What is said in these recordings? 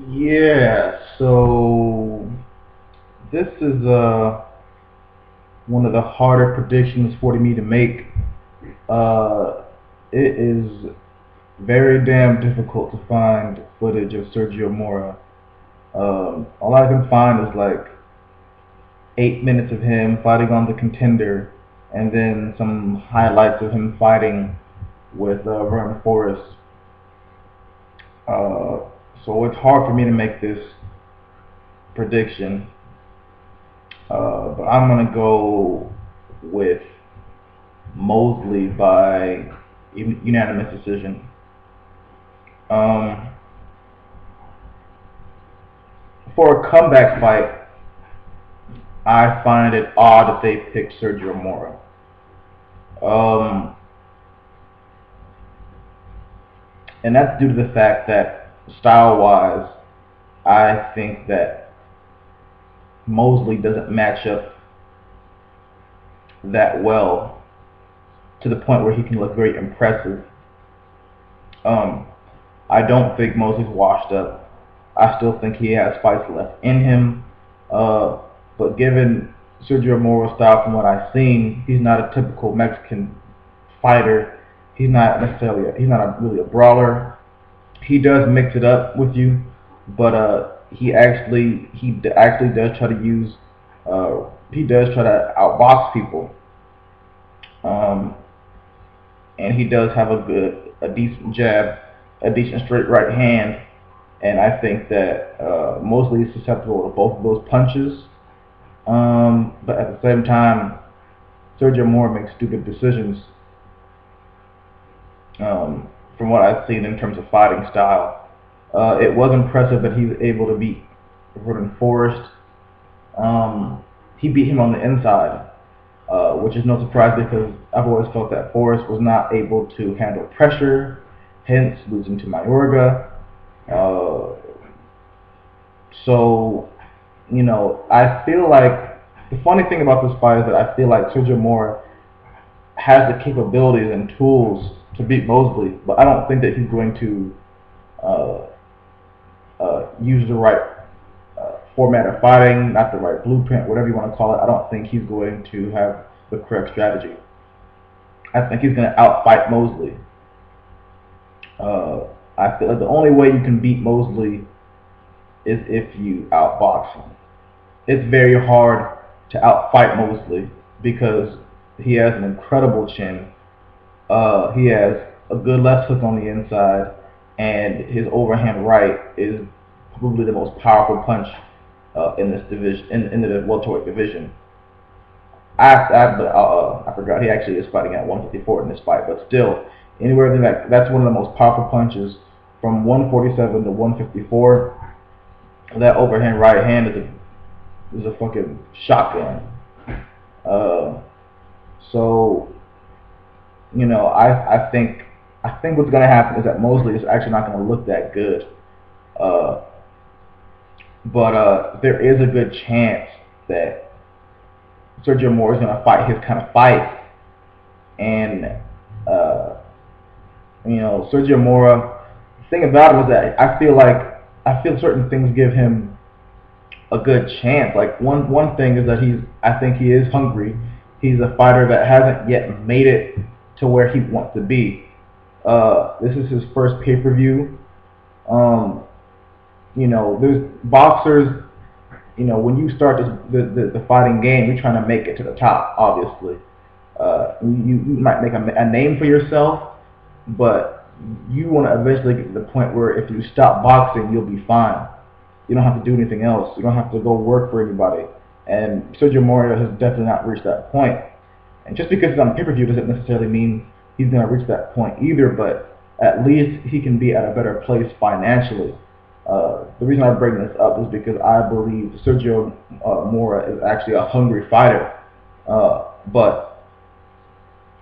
Yeah, so this is one of the harder predictions for me to make. Uh, it is very damn difficult to find footage of Sergio Mora. All I can find is like 8 minutes of him fighting on the contender, and then some highlights of him fighting with Vernon Forrest. Uh, so it's hard for me to make this prediction. But I'm gonna go with Mosley by unanimous decision. Um, for a comeback fight, I find it odd that they picked Sergio Mora. Um, and that's due to the fact that style-wise, I think that Mosley doesn't match up that well to the point where he can look very impressive. Um, I don't think Mosley's washed up. I still think he has fights left in him. Uh, but given Sergio Moro's style, from what I've seen, he's not a typical Mexican fighter. He's not really a brawler. He does mix it up with you, but he actually does try to use he does try to outbox people. Um, and he does have a decent jab, a decent straight right hand, and I think that Mosley is susceptible to both of those punches. But at the same time, Sergio Moore makes stupid decisions. From what I've seen in terms of fighting style, it was impressive that he was able to beat Jordan Forrest. He beat him on the inside, which is no surprise because I've always felt that Forrest was not able to handle pressure, hence losing to Mayorga. Uh, so, I feel like the funny thing about this fight is that I feel like Sergio Moore has the capabilities and tools to beat Mosley, but I don't think that he's going to uh, use the right format of fighting, not the right blueprint, whatever you want to call it. I don't think he's going to have the correct strategy. I think he's going to outfight Mosley. Uh, I feel like the only way you can beat Mosley is if you outbox him. It's very hard to outfight Mosley because he has an incredible chin. He has a good left hook on the inside, and his overhand right is probably the most powerful punch in this division, in the welterweight division. I forgot he actually is fighting at 154 in this fight, but still, anywhere in that's one of the most powerful punches from 147 to 154. That overhand right hand is a fucking shotgun. Uh, so I think what's gonna happen is that Mosley is actually not gonna look that good. Uh, but there is a good chance that Sergio Moore is gonna fight his kind of fight, and uh, Sergio Mora. The thing about him is that I feel certain things give him a good chance. Like one thing is that I think he is hungry. He's a fighter that hasn't yet made it to where he wants to be. This is his first pay-per-view. Um, there's boxers. When you start the fighting game, you're trying to make it to the top. Obviously, you might make a name for yourself, but you want to eventually get to the point where if you stop boxing, you'll be fine. You don't have to do anything else. You don't have to go work for anybody. And Sergio Mora has definitely not reached that point. And just because it's on pay-per-view doesn't necessarily mean he's going to reach that point either, but at least he can be at a better place financially. The reason I bring this up is because I believe Sergio Mora is actually a hungry fighter, but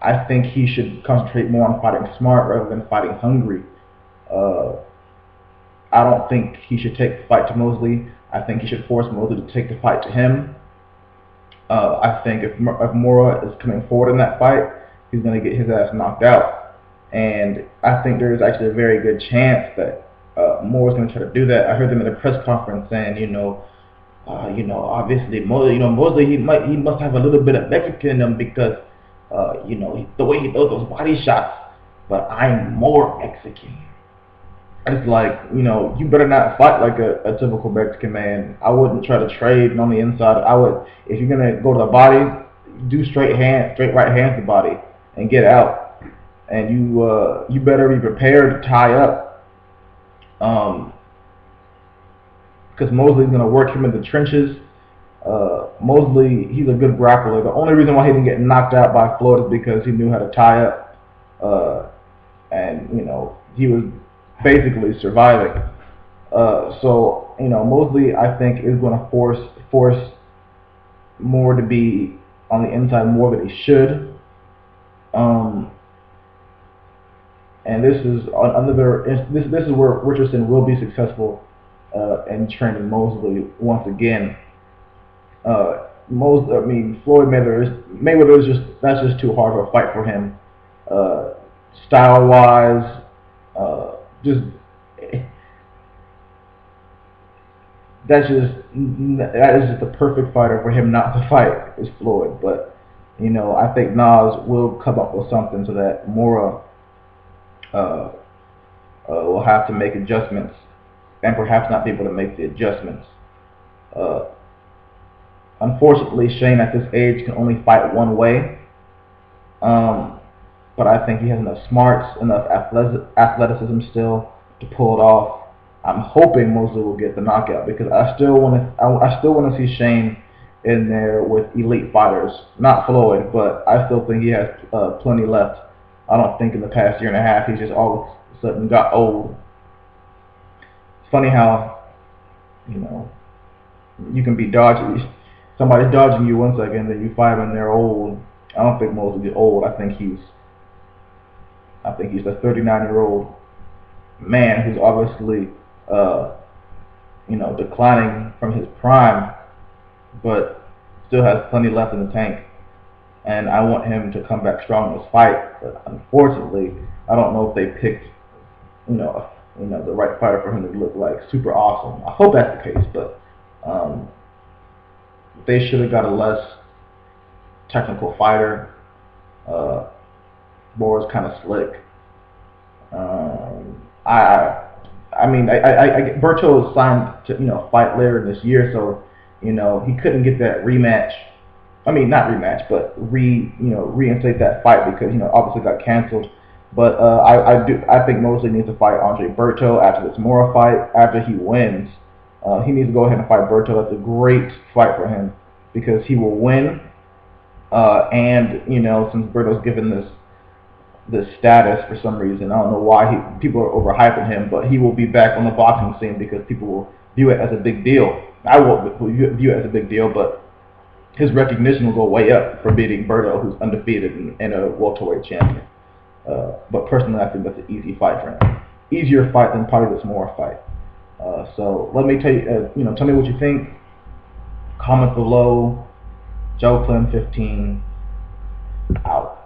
I think he should concentrate more on fighting smart rather than fighting hungry. Uh, I don't think he should take the fight to Mosley. I think he should force Mosley to take the fight to him. I think if Mora is coming forward in that fight, he's going to get his ass knocked out. And I think there is actually a very good chance that Moore's going to try to do that. I heard them in a press conference saying, obviously, Mosley, he must have a little bit of Mexican in him because, the way he throws those body shots. But I'm more Mexican. It's like, you better not fight like a typical Mexican man. I wouldn't try to trade on the inside. I would, if you're gonna go to the body, do straight right hands to the body, and get out. And you better be prepared to tie up, because Mosley's gonna work him in the trenches. Mosley, he's a good grappler. The only reason why he didn't get knocked out by Floyd is because he knew how to tie up, and he was basically surviving. So Mosley, I think, is going to force Moore to be on the inside more than he should. And this is where Richardson will be successful in training Mosley once again. Floyd Mayweather is that's just too hard of a fight for him. Style wise, that is just the perfect fighter for him not to fight is Floyd. But I think Nas will come up with something so that Mora will have to make adjustments and perhaps not be able to make the adjustments. Unfortunately, Shane at this age can only fight one way. But I think he has enough smarts, enough athleticism still to pull it off. I'm hoping Mosley will get the knockout because I still want to see Shane in there with elite fighters. Not Floyd, but I still think he has plenty left. I don't think in the past year and a half he's just all of a sudden got old. It's funny how you can be dodging. Somebody's dodging you 1 second, then you fight them and they're old. I don't think Mosley is old. I think he's a 39-year-old man who's obviously, declining from his prime, but still has plenty left in the tank. And I want him to come back strong in this fight. But unfortunately, I don't know if they picked, the right fighter for him to look like super awesome. I hope that's the case, but they should have got a less technical fighter. Mora's kind of slick. Berto signed to fight later this year, so he couldn't get that rematch. I mean, not rematch, but reinstate that fight because obviously got canceled. But I think Mosley needs to fight Andre Berto after this Mora fight. After he wins, he needs to go ahead and fight Berto. That's a great fight for him because he will win. And since Berto's given this status for some reason, I don't know why people are overhyping him, but he will be back on the boxing scene because people will view it as a big deal. I won't view it as a big deal, but his recognition will go way up for beating Berto, who's undefeated and a welterweight champion. But personally, I think that's an easy fight for him. Easier fight than probably this Mora fight. So let me tell you, tell me what you think. Comment below. Joe Clem 15 out.